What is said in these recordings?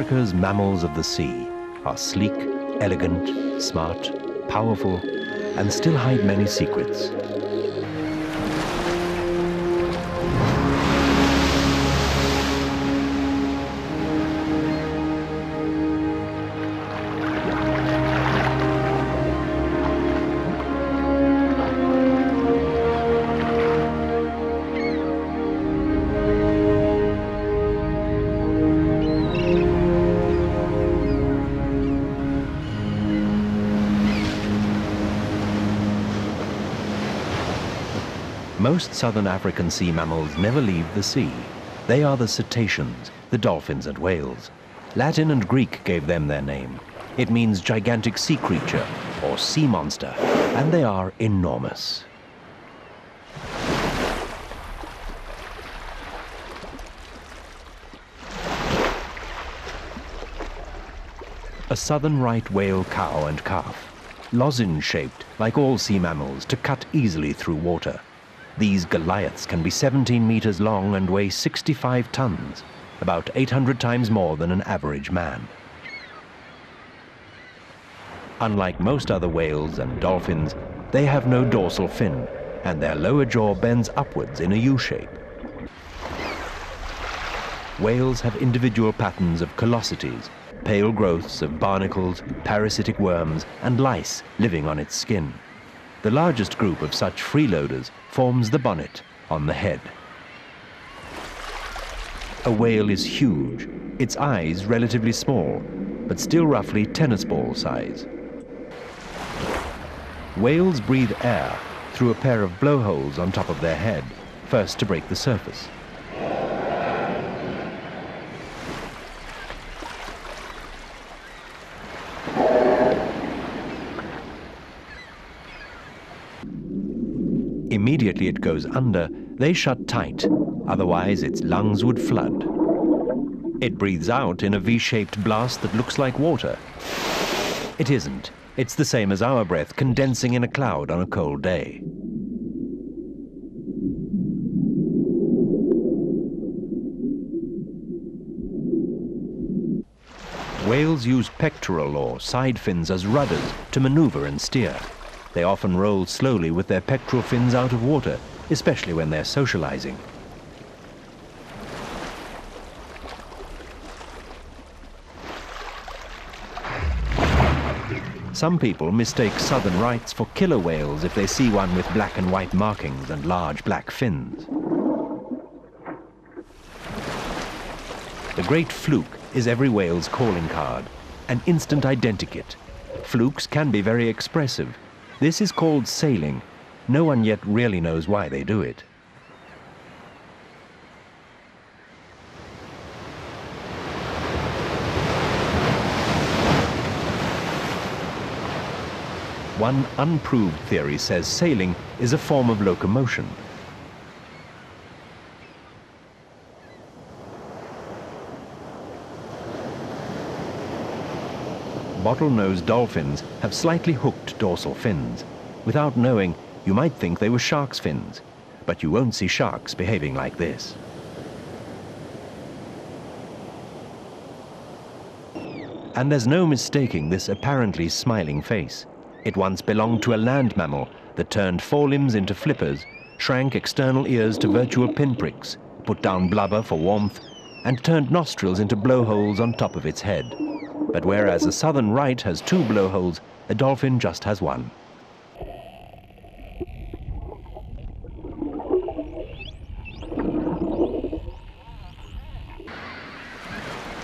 Africa's mammals of the sea are sleek, elegant, smart, powerful, and still hide many secrets. Most southern African sea mammals never leave the sea. They are the cetaceans, the dolphins and whales. Latin and Greek gave them their name. It means gigantic sea creature or sea monster, and they are enormous. A southern right whale cow and calf, lozenge-shaped like all sea mammals to cut easily through water. These Goliaths can be 17 meters long and weigh 65 tons, about 800 times more than an average man. Unlike most other whales and dolphins, they have no dorsal fin, and their lower jaw bends upwards in a U-shape. Whales have individual patterns of callosities, pale growths of barnacles, parasitic worms, and lice living on its skin. The largest group of such freeloaders forms the bonnet on the head. A whale is huge, its eyes relatively small, but still roughly tennis ball size. Whales breathe air through a pair of blowholes on top of their head, first to break the surface. Immediately it goes under, they shut tight, otherwise its lungs would flood. It breathes out in a V-shaped blast that looks like water. It isn't. It's the same as our breath condensing in a cloud on a cold day. Whales use pectoral or side fins as rudders to maneuver and steer. They often roll slowly with their pectoral fins out of water, especially when they're socializing. Some people mistake southern rights for killer whales if they see one with black and white markings and large black fins. The great fluke is every whale's calling card, an instant identikit. Flukes can be very expressive. This is called sailing. No one yet really knows why they do it. One unproved theory says sailing is a form of locomotion. Bottlenose dolphins have slightly hooked dorsal fins. Without knowing, you might think they were shark's fins, but you won't see sharks behaving like this. And there's no mistaking this apparently smiling face. It once belonged to a land mammal that turned forelimbs into flippers, shrank external ears to virtual pinpricks, put down blubber for warmth, and turned nostrils into blowholes on top of its head. But whereas a southern right has 2 blowholes, a dolphin just has 1.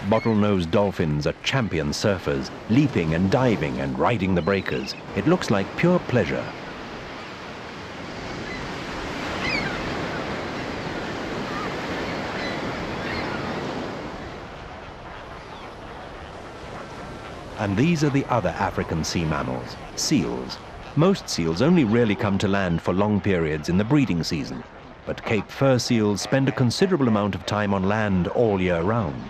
Bottlenose dolphins are champion surfers, leaping and diving and riding the breakers. It looks like pure pleasure. And these are the other African sea mammals, seals. Most seals only really come to land for long periods in the breeding season, but Cape fur seals spend a considerable amount of time on land all year round.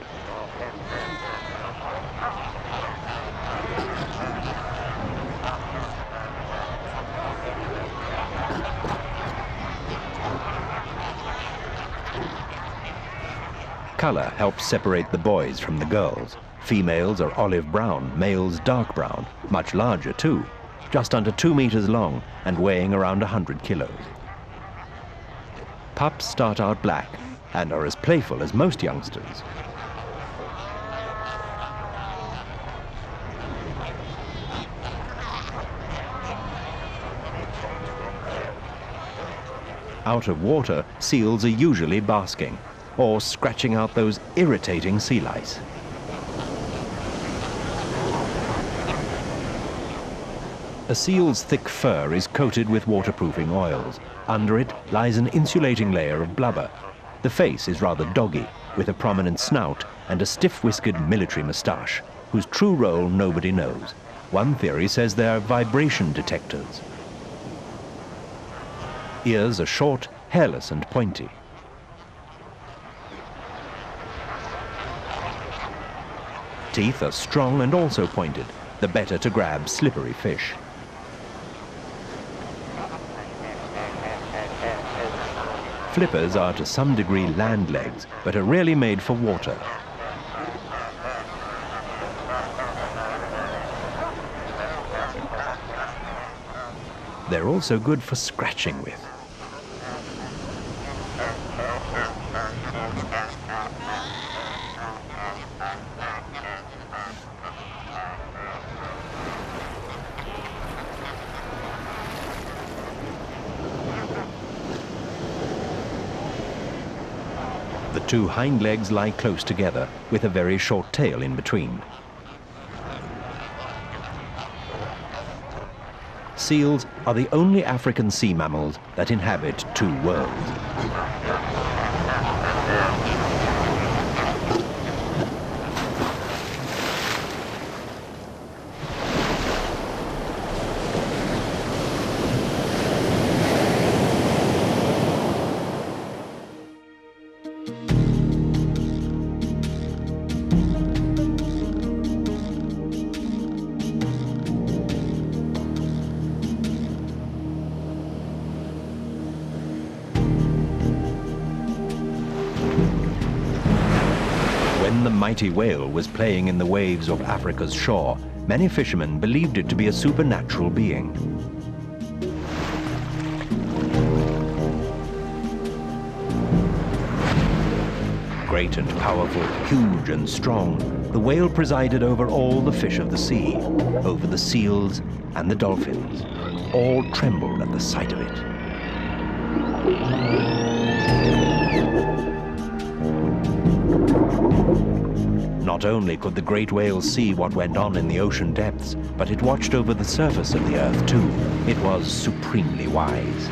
Color helps separate the boys from the girls. Females are olive brown, males dark brown, much larger too, just under 2 meters long and weighing around 100 kilos. Pups start out black and are as playful as most youngsters. Out of water, seals are usually basking or scratching out those irritating sea lice. A seal's thick fur is coated with waterproofing oils. Under it lies an insulating layer of blubber. The face is rather doggy, with a prominent snout and a stiff-whiskered military moustache, whose true role nobody knows. One theory says they are vibration detectors. Ears are short, hairless and pointy. Teeth are strong and also pointed, the better to grab slippery fish. Flippers are to some degree land legs, but are really made for water. They're also good for scratching with. The two hind legs lie close together, with a very short tail in between. Seals are the only African sea mammals that inhabit two worlds. When the mighty whale was playing in the waves of Africa's shore, many fishermen believed it to be a supernatural being. Great and powerful, huge and strong, the whale presided over all the fish of the sea, over the seals and the dolphins. All trembled at the sight of it. Not only could the great whale see what went on in the ocean depths, but it watched over the surface of the earth too. It was supremely wise.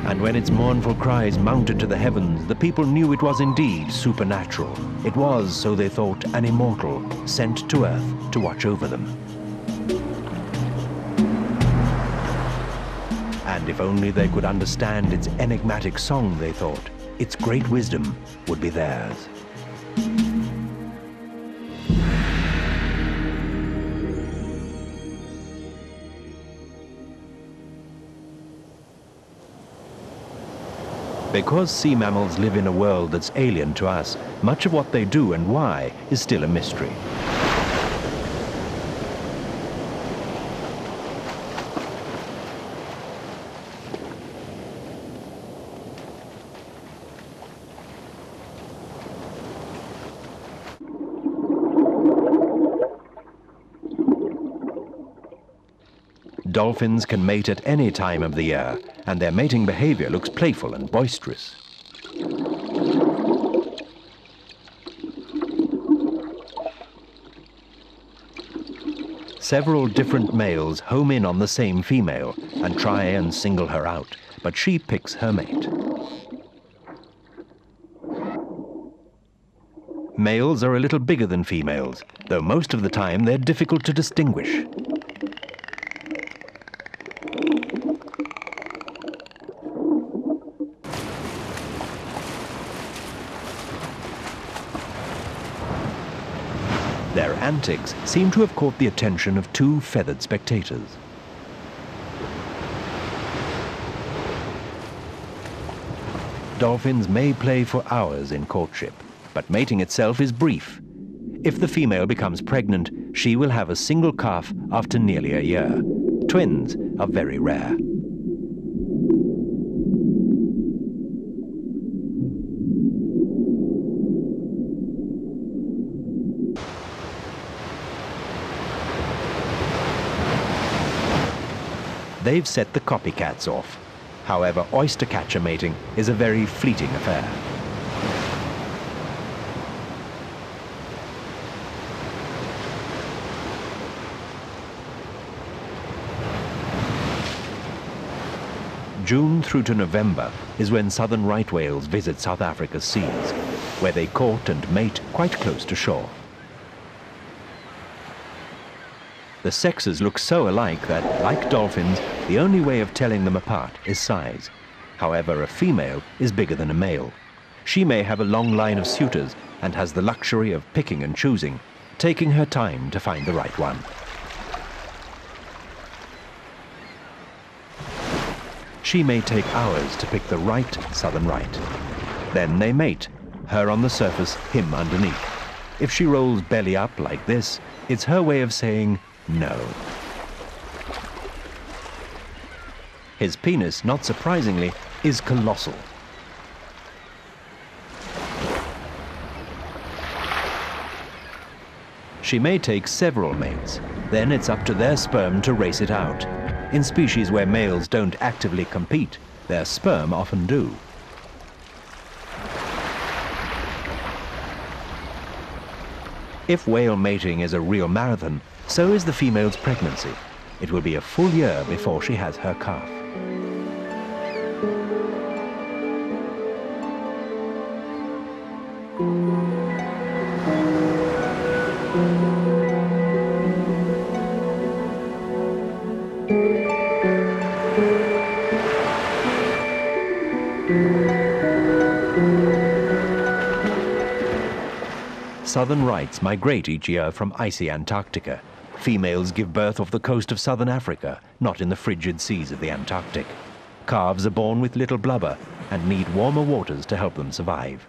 And when its mournful cries mounted to the heavens, the people knew it was indeed supernatural. It was, so they thought, an immortal sent to earth to watch over them. And if only they could understand its enigmatic song, they thought, its great wisdom would be theirs. Because sea mammals live in a world that's alien to us, much of what they do and why is still a mystery. Dolphins can mate at any time of the year, and their mating behavior looks playful and boisterous. Several different males home in on the same female and try and single her out, but she picks her mate. Males are a little bigger than females, though most of the time they're difficult to distinguish. Their antics seem to have caught the attention of two feathered spectators. Dolphins may play for hours in courtship. but mating itself is brief. If the female becomes pregnant, she will have a single calf after nearly a year. Twins are very rare. They've set the copycats off. However, oystercatcher mating is a very fleeting affair. June through to November is when southern right whales visit South Africa's seas, where they court and mate quite close to shore. The sexes look so alike that, like dolphins, the only way of telling them apart is size. However, a female is bigger than a male. She may have a long line of suitors and has the luxury of picking and choosing, taking her time to find the right one. She may take hours to pick the right southern right. Then they mate, her on the surface, him underneath. If she rolls belly up like this, it's her way of saying no. His penis, not surprisingly, is colossal. She may take several mates. Then it's up to their sperm to race it out. In species where males don't actively compete, their sperm often do. If whale mating is a real marathon, so is the female's pregnancy. It will be a full year before she has her calf. Southern rights migrate each year from icy Antarctica. Females give birth off the coast of southern Africa, not in the frigid seas of the Antarctic. Calves are born with little blubber and need warmer waters to help them survive.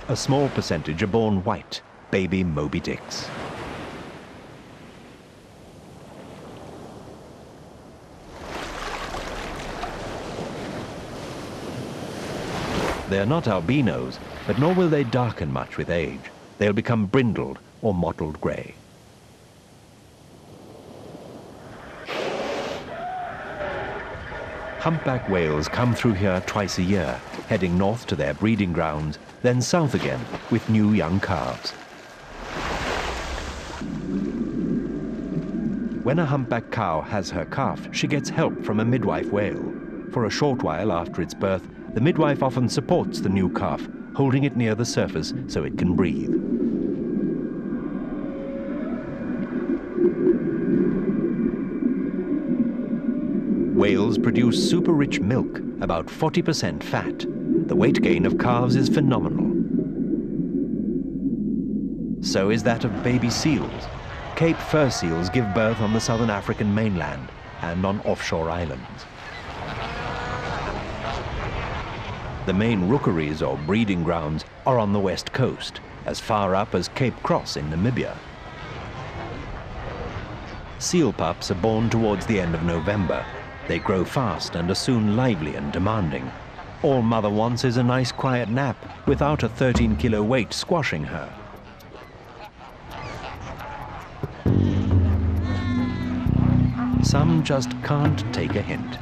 A small percentage are born white, baby Moby Dicks. They are not albinos, but nor will they darken much with age. They'll become brindled or mottled grey. Humpback whales come through here twice a year, heading north to their breeding grounds, then south again with new young calves. When a humpback cow has her calf, she gets help from a midwife whale. For a short while after its birth, the midwife often supports the new calf, holding it near the surface so it can breathe. Whales produce super-rich milk, about 40% fat. The weight gain of calves is phenomenal. So is that of baby seals. Cape fur seals give birth on the southern African mainland and on offshore islands. The main rookeries or breeding grounds are on the west coast, as far up as Cape Cross in Namibia. Seal pups are born towards the end of November. They grow fast and are soon lively and demanding. All mother wants is a nice quiet nap without a 13-kilo weight squashing her. Some just can't take a hint.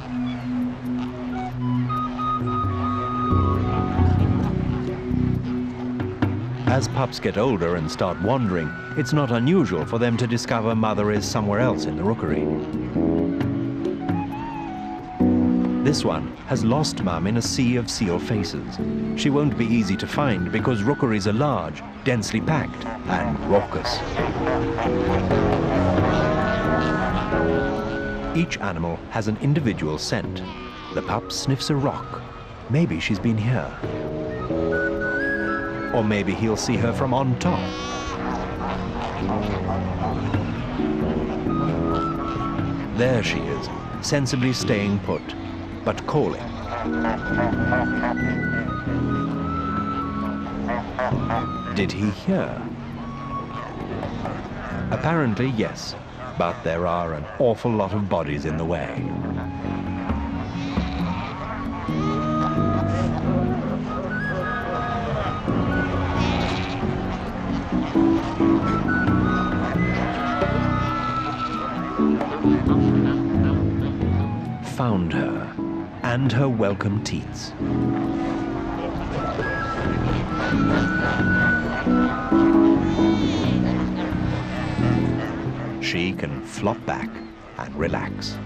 As pups get older and start wandering, it's not unusual for them to discover mother is somewhere else in the rookery. This one has lost mum in a sea of seal faces. She won't be easy to find because rookeries are large, densely packed, and raucous. Each animal has an individual scent. The pup sniffs a rock. Maybe she's been here. Or maybe he'll see her from on top. There she is, sensibly staying put, but calling. Did he hear? Apparently, yes, but there are an awful lot of bodies in the way. Found her, and her welcome teats. She can flop back and relax.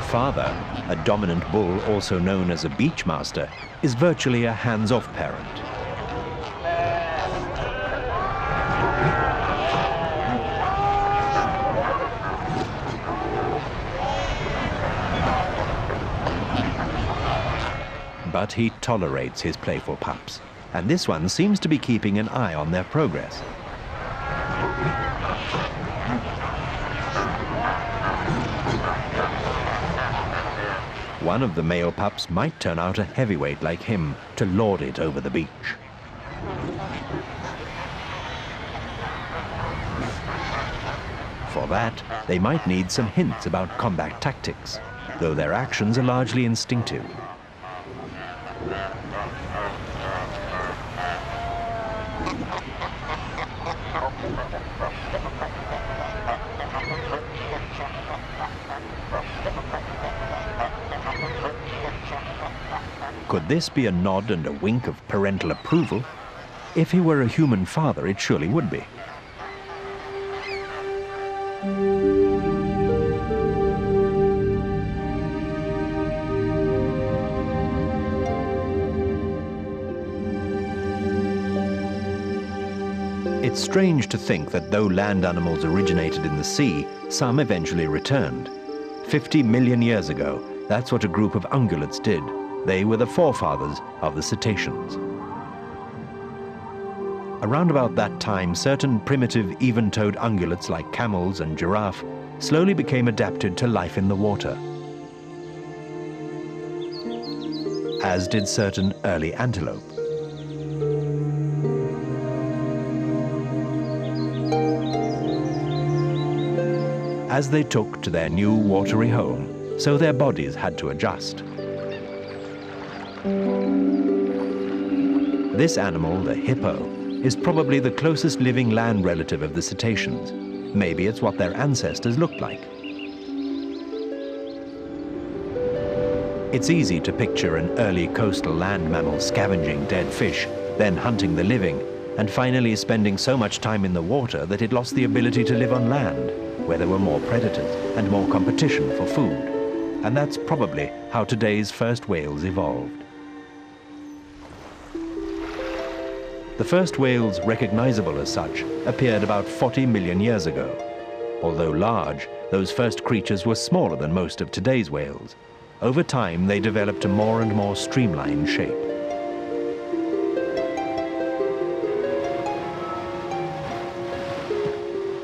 Father, a dominant bull also known as a beachmaster, is virtually a hands-off parent. But he tolerates his playful pups, and this one seems to be keeping an eye on their progress. One of the male pups might turn out a heavyweight like him to lord it over the beach. For that, they might need some hints about combat tactics, though their actions are largely instinctive. Could this be a nod and a wink of parental approval? If he were a human father, it surely would be. It's strange to think that though land animals originated in the sea, some eventually returned. 50 million years ago, that's what a group of ungulates did. They were the forefathers of the cetaceans. Around about that time, certain primitive even-toed ungulates like camels and giraffe slowly became adapted to life in the water, as did certain early antelope. As they took to their new watery home, so their bodies had to adjust. This animal, the hippo, is probably the closest living land relative of the cetaceans. Maybe it's what their ancestors looked like. It's easy to picture an early coastal land mammal scavenging dead fish, then hunting the living, and finally spending so much time in the water that it lost the ability to live on land, where there were more predators and more competition for food. And that's probably how today's first whales evolved. The first whales, recognizable as such, appeared about 40 million years ago. Although large, those first creatures were smaller than most of today's whales. Over time, they developed a more and more streamlined shape.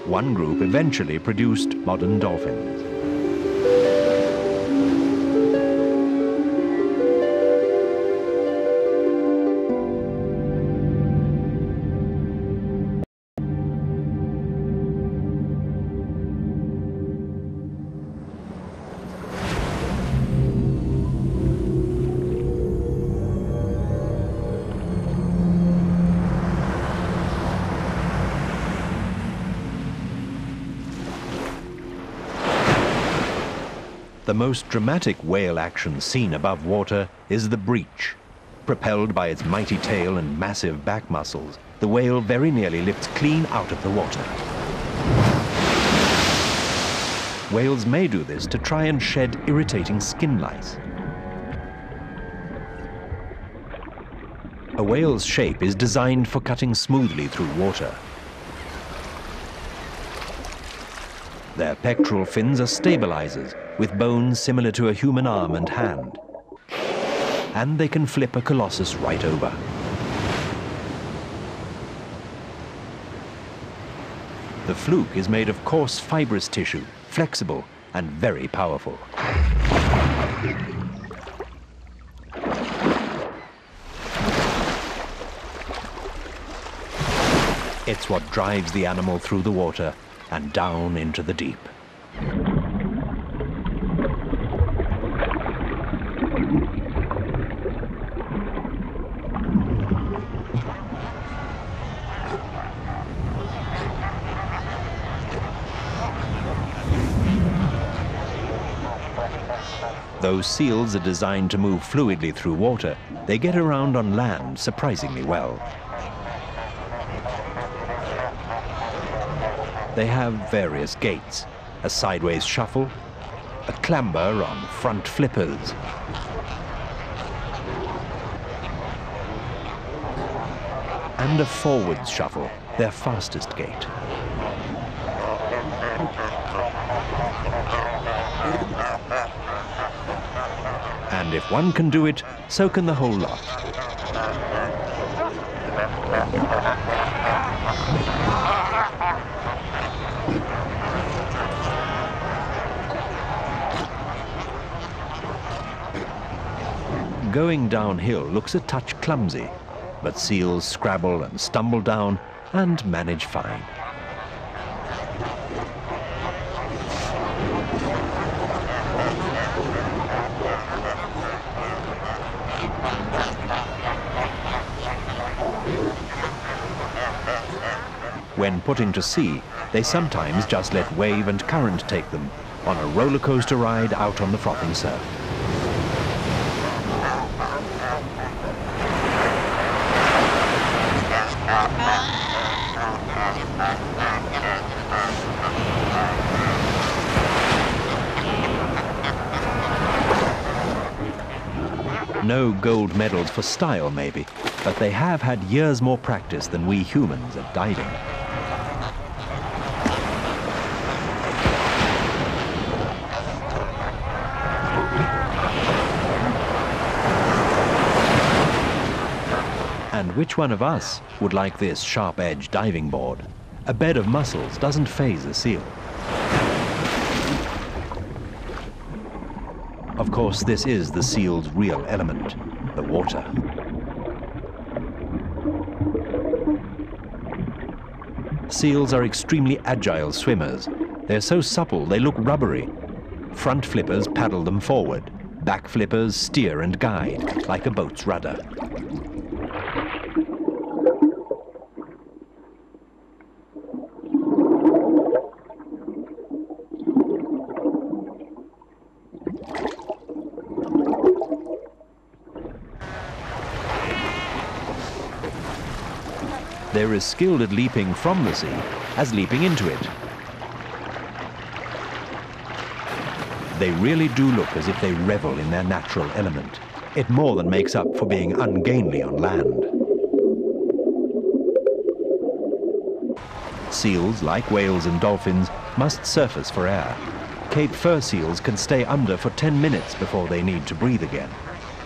One group eventually produced modern dolphins. The most dramatic whale action seen above water is the breach. Propelled by its mighty tail and massive back muscles, the whale very nearly lifts clean out of the water. Whales may do this to try and shed irritating skin lice. A whale's shape is designed for cutting smoothly through water. Their pectoral fins are stabilizers, with bones similar to a human arm and hand. And they can flip a colossus right over. The fluke is made of coarse fibrous tissue, flexible and very powerful. It's what drives the animal through the water and down into the deep. Though seals are designed to move fluidly through water, they get around on land surprisingly well. They have various gaits: a sideways shuffle, a clamber on front flippers, and a forwards shuffle, their fastest gait. And if one can do it, so can the whole lot. Going downhill looks a touch clumsy, but seals scrabble and stumble down and manage fine. When putting to sea, they sometimes just let wave and current take them on a roller coaster ride out on the frothing surf. No gold medals for style, maybe, but they have had years more practice than we humans at diving. And which one of us would like this sharp-edged diving board? A bed of muscles doesn't faze a seal. Of course, this is the seal's real element, the water. Seals are extremely agile swimmers. They're so supple they look rubbery. Front flippers paddle them forward. Back flippers steer and guide, like a boat's rudder. They're as skilled at leaping from the sea as leaping into it. They really do look as if they revel in their natural element. It more than makes up for being ungainly on land. Seals, like whales and dolphins, must surface for air. Cape fur seals can stay under for 10 minutes before they need to breathe again.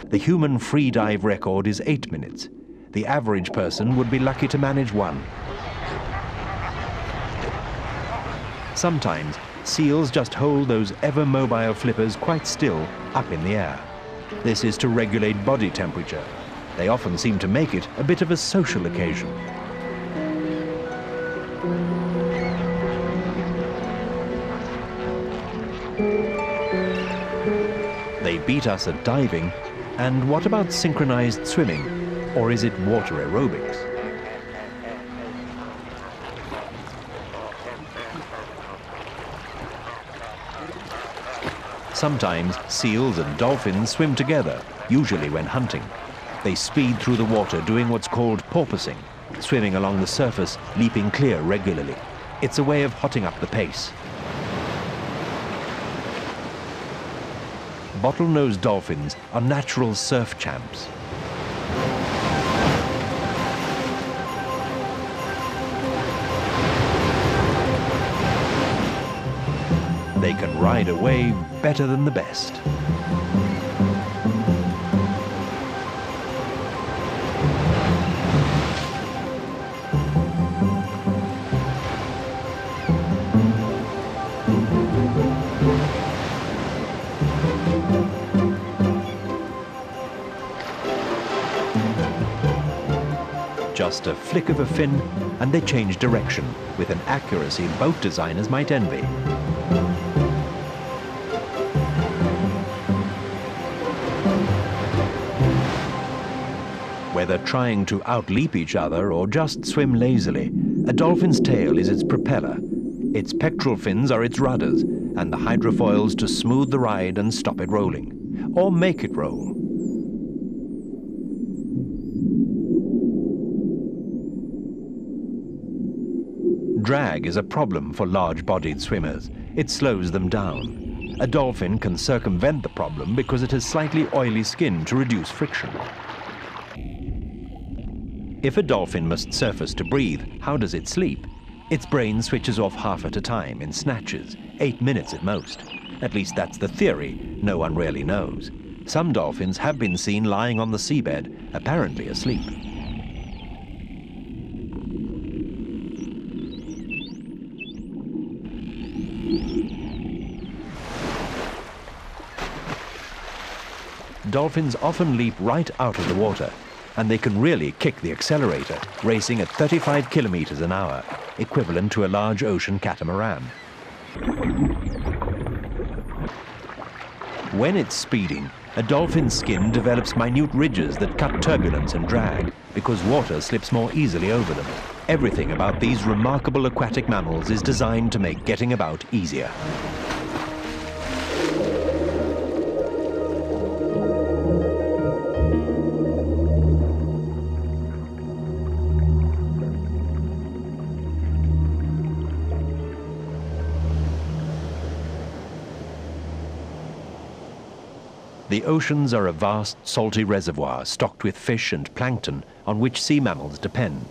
The human free dive record is 8 minutes. The average person would be lucky to manage 1. Sometimes, seals just hold those ever-mobile flippers quite still up in the air. This is to regulate body temperature. They often seem to make it a bit of a social occasion. They beat us at diving, and what about synchronized swimming? Or is it water aerobics? Sometimes seals and dolphins swim together, usually when hunting. They speed through the water doing what's called porpoising, swimming along the surface, leaping clear regularly. It's a way of hotting up the pace. Bottlenose dolphins are natural surf champs. They can ride a wave better than the best. Just a flick of a fin, and they change direction with an accuracy boat designers might envy. Whether trying to outleap each other or just swim lazily, a dolphin's tail is its propeller. Its pectoral fins are its rudders, and the hydrofoils to smooth the ride and stop it rolling, or make it roll. Drag is a problem for large-bodied swimmers. It slows them down. A dolphin can circumvent the problem because it has slightly oily skin to reduce friction. If a dolphin must surface to breathe, how does it sleep? Its brain switches off half at a time in snatches, 8 minutes at most. At least that's the theory. No one really knows. Some dolphins have been seen lying on the seabed, apparently asleep. Dolphins often leap right out of the water, and they can really kick the accelerator, racing at 35 kilometers an hour, equivalent to a large ocean catamaran. When it's speeding, a dolphin's skin develops minute ridges that cut turbulence and drag, because water slips more easily over them. Everything about these remarkable aquatic mammals is designed to make getting about easier. The oceans are a vast salty reservoir stocked with fish and plankton on which sea mammals depend.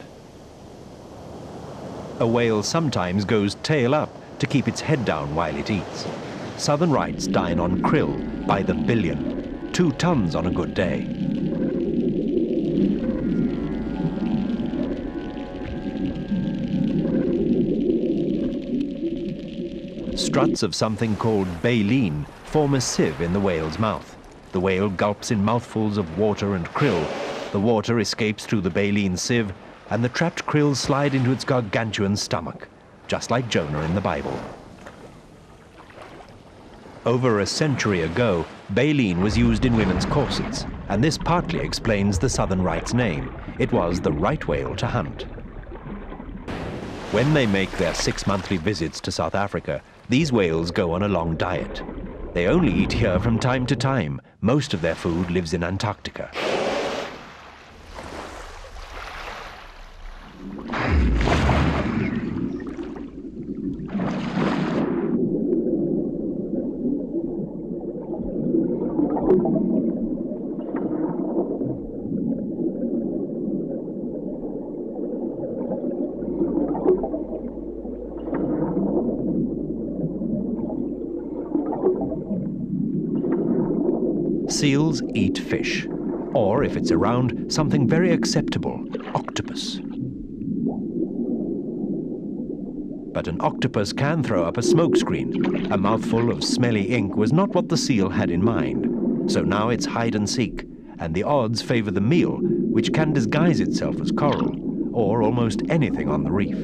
A whale sometimes goes tail up to keep its head down while it eats. Southern rights dine on krill by the billion, 2 tons on a good day. Struts of something called baleen form a sieve in the whale's mouth. The whale gulps in mouthfuls of water and krill. The water escapes through the baleen sieve, and the trapped krill slide into its gargantuan stomach, just like Jonah in the Bible. Over a century ago, baleen was used in women's corsets, and this partly explains the southern right's name. It was the right whale to hunt. When they make their 6 monthly visits to South Africa, these whales go on a long diet. They only eat here from time to time. Most of their food lives in Antarctica. Seals eat fish, or if it's around, something very acceptable, octopus. But an octopus can throw up a smokescreen. A mouthful of smelly ink was not what the seal had in mind. So now it's hide and seek, and the odds favor the meal, which can disguise itself as coral, or almost anything on the reef.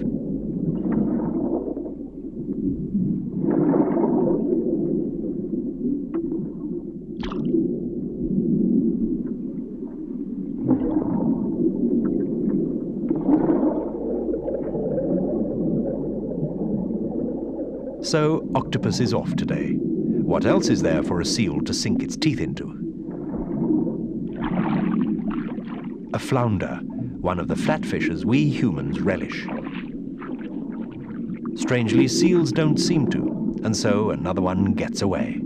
So octopus is off today. What else is there for a seal to sink its teeth into? A flounder, one of the flatfishes we humans relish. Strangely, seals don't seem to, and so another one gets away.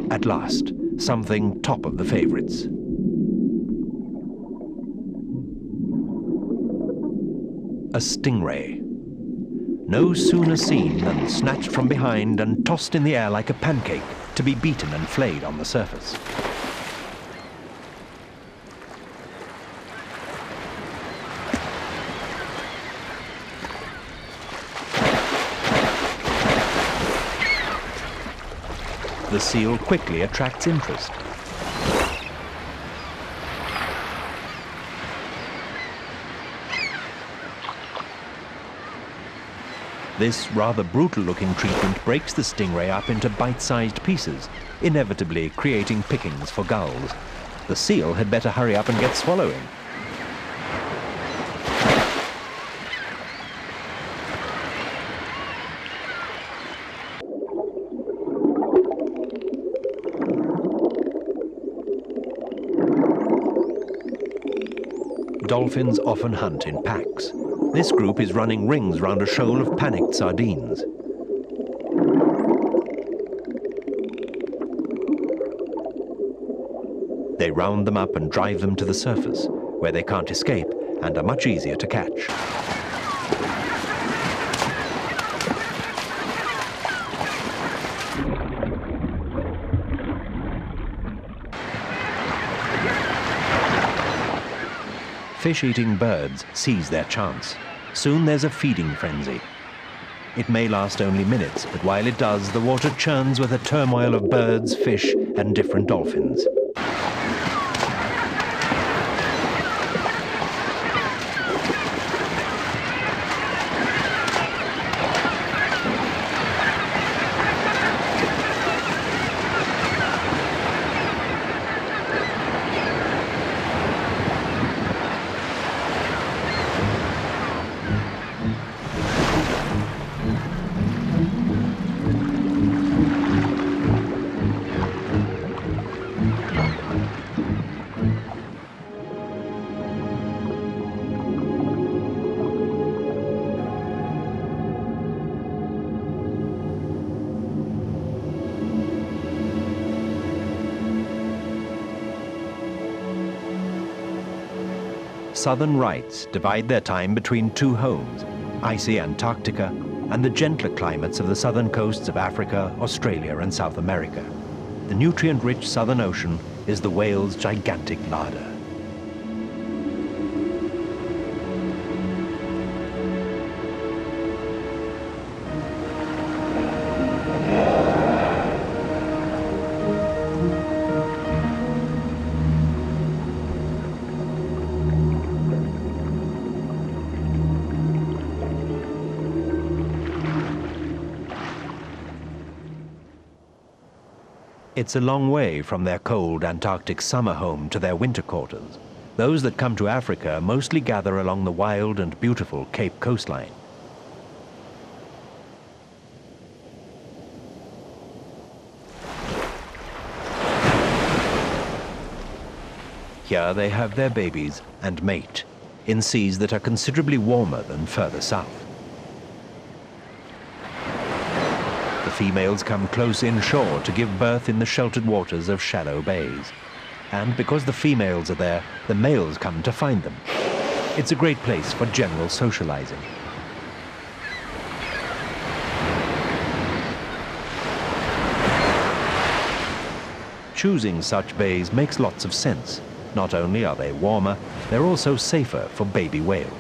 At last, something top of the favorites. a stingray. No sooner seen than snatched from behind and tossed in the air like a pancake to be beaten and flayed on the surface. The seal quickly attracts interest. This rather brutal-looking treatment breaks the stingray up into bite-sized pieces, inevitably creating pickings for gulls. The seal had better hurry up and get swallowing. Dolphins often hunt in packs. This group is running rings round a shoal of panicked sardines. They round them up and drive them to the surface, where they can't escape and are much easier to catch. Fish-eating birds seize their chance. Soon there's a feeding frenzy. It may last only minutes, but while it does, the water churns with a turmoil of birds, fish, and different dolphins. Southern rights divide their time between two homes, icy Antarctica and the gentler climates of the southern coasts of Africa, Australia and South America. The nutrient-rich Southern Ocean is the whale's gigantic larder. It's a long way from their cold Antarctic summer home to their winter quarters. Those that come to Africa mostly gather along the wild and beautiful Cape coastline. Here they have their babies and mate in seas that are considerably warmer than further south. The females come close inshore to give birth in the sheltered waters of shallow bays. And because the females are there, the males come to find them. It's a great place for general socializing. Choosing such bays makes lots of sense. Not only are they warmer, they're also safer for baby whales.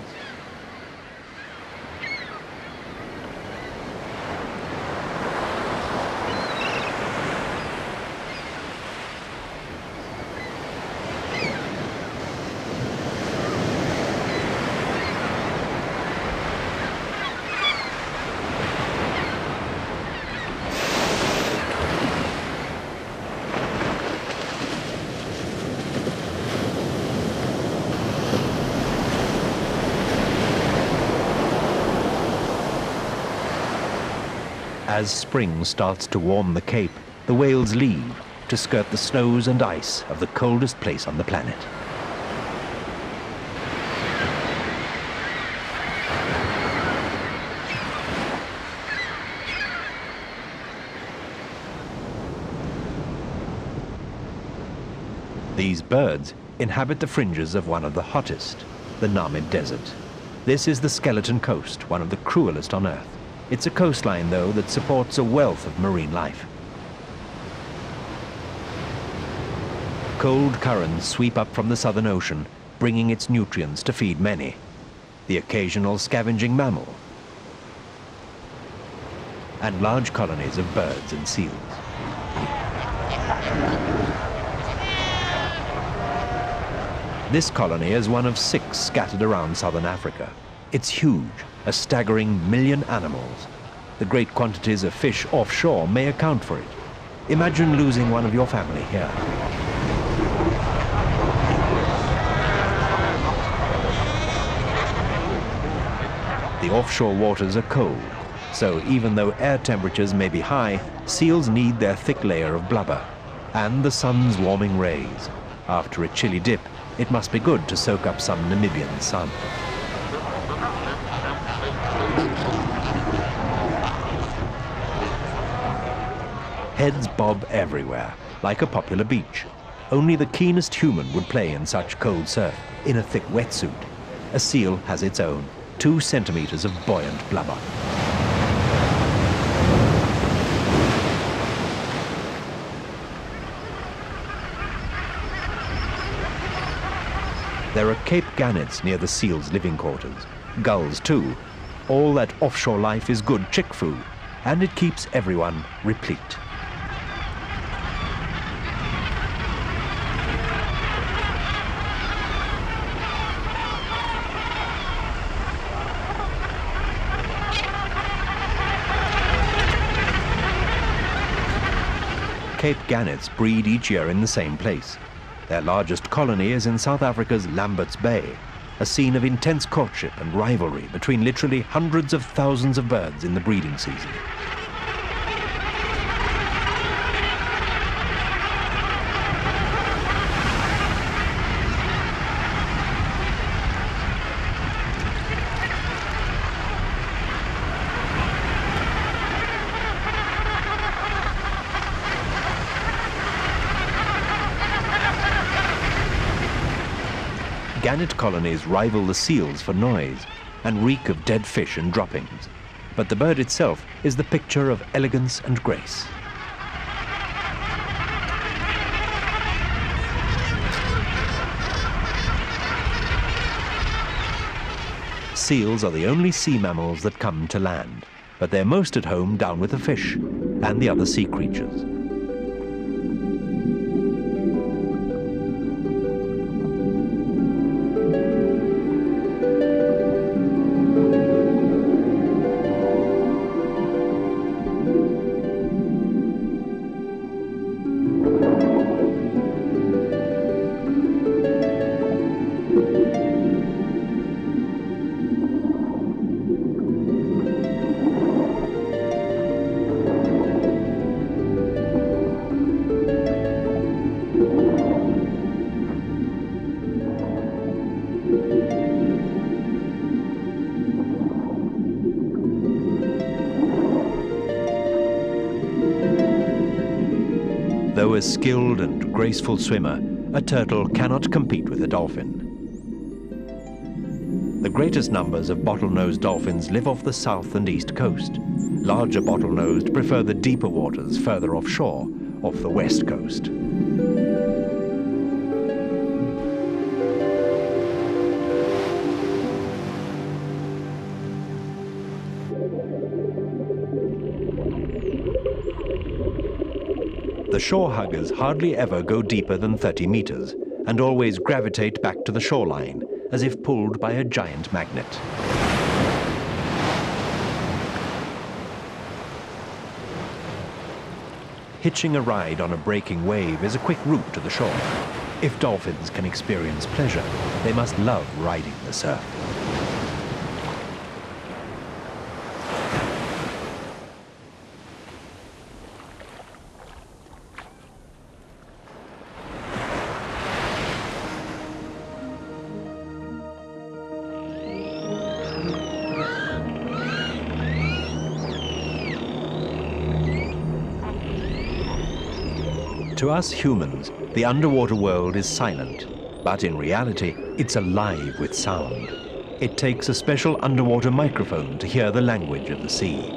As spring starts to warm the Cape, the whales leave to skirt the snows and ice of the coldest place on the planet. These birds inhabit the fringes of one of the hottest, the Namib Desert. This is the Skeleton Coast, one of the cruelest on Earth. It's a coastline, though, that supports a wealth of marine life. Cold currents sweep up from the Southern Ocean, bringing its nutrients to feed many. The occasional scavenging mammal, and large colonies of birds and seals. This colony is one of 6 scattered around southern Africa. It's huge, a staggering 1 million animals. The great quantities of fish offshore may account for it. Imagine losing one of your family here. The offshore waters are cold, so even though air temperatures may be high, seals need their thick layer of blubber and the sun's warming rays. After a chilly dip, it must be good to soak up some Namibian sun. Heads bob everywhere, like a popular beach. Only the keenest human would play in such cold surf, in a thick wetsuit. A seal has its own, 2 centimeters of buoyant blubber. There are Cape gannets near the seals' living quarters. Gulls, too. All that offshore life is good chick food, and it keeps everyone replete. Cape gannets breed each year in the same place. Their largest colony is in South Africa's Lambert's Bay, a scene of intense courtship and rivalry between literally hundreds of thousands of birds in the breeding season. Gannet colonies rival the seals for noise and reek of dead fish and droppings. But the bird itself is the picture of elegance and grace. Seals are the only sea mammals that come to land, but they're most at home down with the fish and the other sea creatures. Though a skilled and graceful swimmer, a turtle cannot compete with a dolphin. The greatest numbers of bottlenose dolphins live off the south and east coast. Larger bottlenosed prefer the deeper waters further offshore, off the west coast. The shore huggers hardly ever go deeper than 30 meters and always gravitate back to the shoreline, as if pulled by a giant magnet. Hitching a ride on a breaking wave is a quick route to the shore. If dolphins can experience pleasure, they must love riding the surf. To us humans, the underwater world is silent, but in reality, it's alive with sound. It takes a special underwater microphone to hear the language of the sea.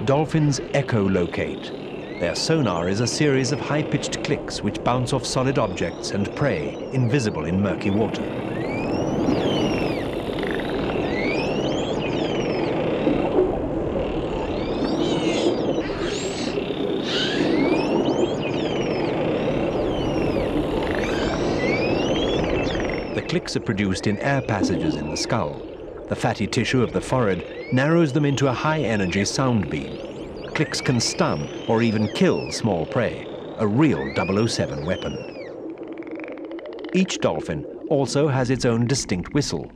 Dolphins echolocate. Their sonar is a series of high-pitched clicks which bounce off solid objects and prey, invisible in murky water. The clicks are produced in air passages in the skull. The fatty tissue of the forehead narrows them into a high-energy sound beam. Clicks can stun or even kill small prey, a real 007 weapon. Each dolphin also has its own distinct whistle.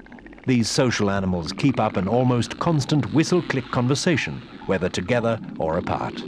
These social animals keep up an almost constant whistle-click conversation, whether together or apart.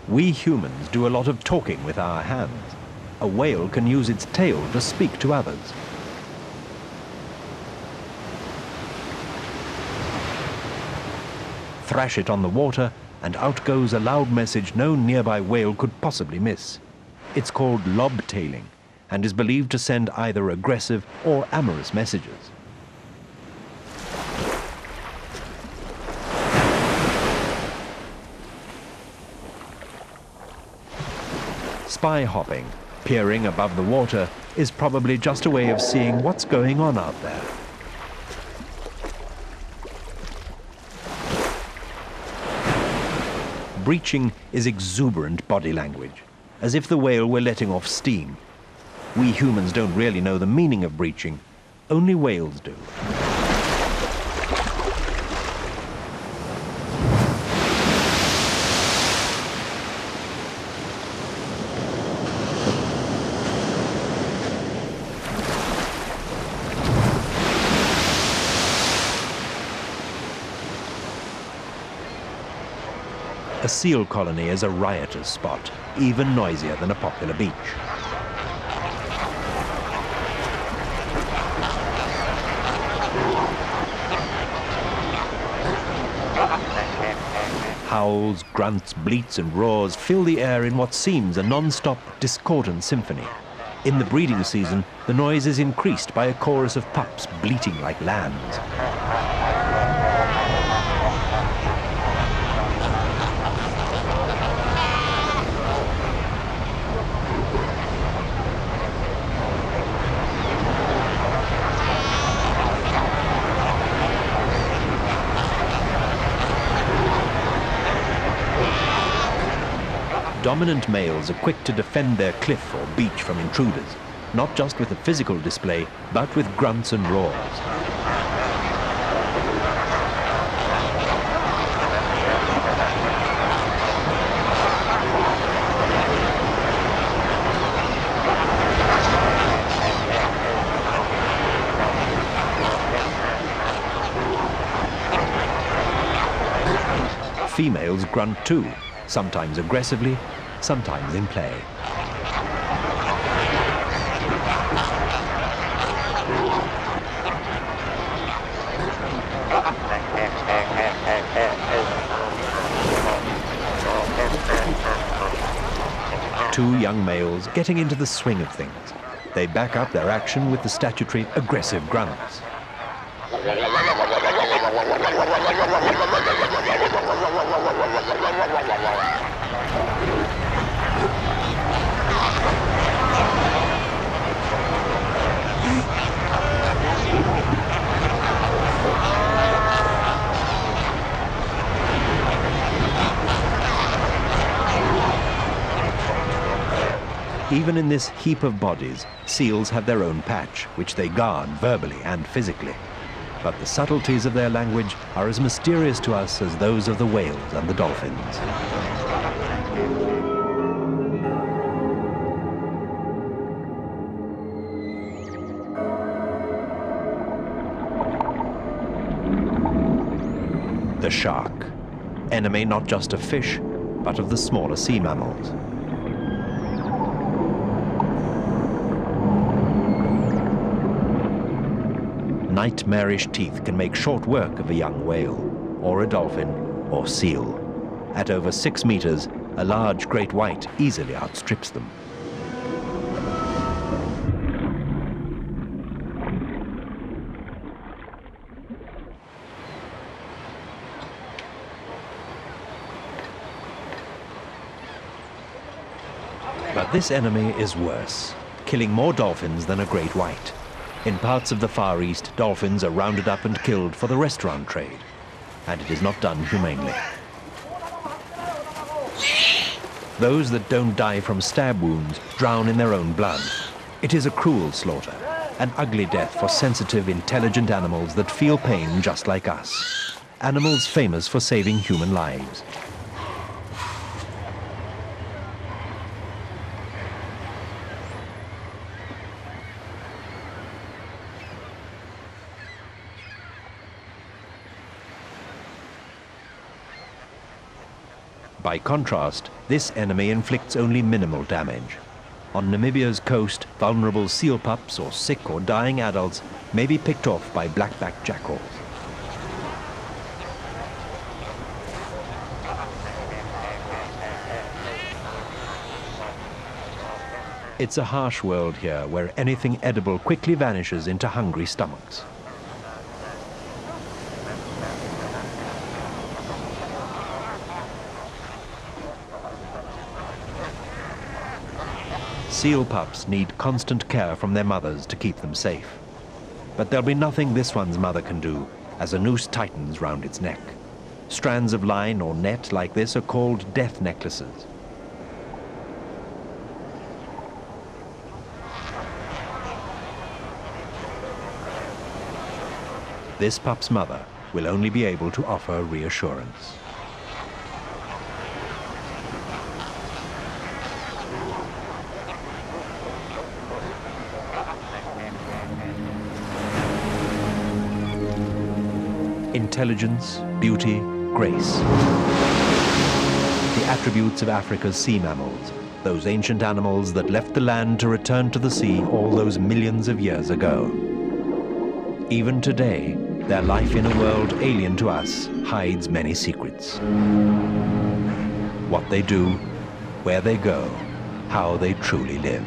We humans do a lot of talking with our hands. A whale can use its tail to speak to others. Thrash it on the water, and out goes a loud message no nearby whale could possibly miss. It's called lobtailing, and is believed to send either aggressive or amorous messages. Spy hopping, peering above the water, is probably just a way of seeing what's going on out there. Breaching is exuberant body language, as if the whale were letting off steam. We humans don't really know the meaning of breaching, only whales do. A seal colony is a riotous spot, even noisier than a popular beach. Howls, grunts, bleats and roars fill the air in what seems a non-stop, discordant symphony. In the breeding season, the noise is increased by a chorus of pups bleating like lambs. Dominant males are quick to defend their cliff or beach from intruders, not just with a physical display, but with grunts and roars. Females grunt too, sometimes aggressively, sometimes in play. Two young males getting into the swing of things. They back up their action with the statutory aggressive grunts. Even in this heap of bodies, seals have their own patch, which they guard verbally and physically. But the subtleties of their language are as mysterious to us as those of the whales and the dolphins. The shark. enemy not just of fish, but of the smaller sea mammals. Nightmarish teeth can make short work of a young whale, or a dolphin, or seal. At over 6 meters, a large great white easily outstrips them. But this enemy is worse, killing more dolphins than a great white. In parts of the Far East, dolphins are rounded up and killed for the restaurant trade, and it is not done humanely. Those that don't die from stab wounds drown in their own blood. It is a cruel slaughter, an ugly death for sensitive, intelligent animals that feel pain just like us. Animals famous for saving human lives. By contrast, this enemy inflicts only minimal damage. On Namibia's coast, vulnerable seal pups or sick or dying adults may be picked off by black-backed jackals. It's a harsh world here where anything edible quickly vanishes into hungry stomachs. Seal pups need constant care from their mothers to keep them safe. But there'll be nothing this one's mother can do as a noose tightens round its neck. Strands of line or net like this are called death necklaces. This pup's mother will only be able to offer reassurance. Intelligence, beauty, grace. The attributes of Africa's sea mammals, those ancient animals that left the land to return to the sea all those millions of years ago. Even today, their life in a world alien to us hides many secrets. What they do, where they go, how they truly live.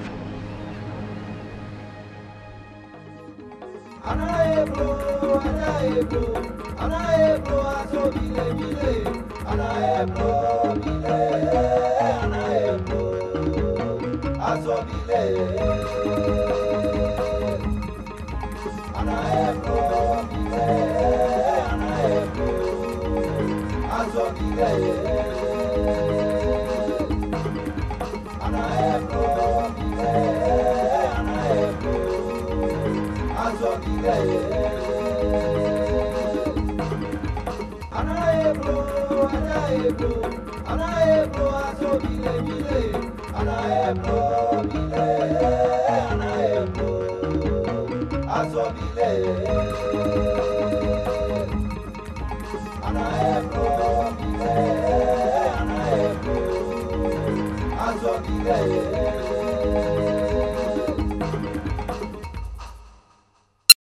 Azobile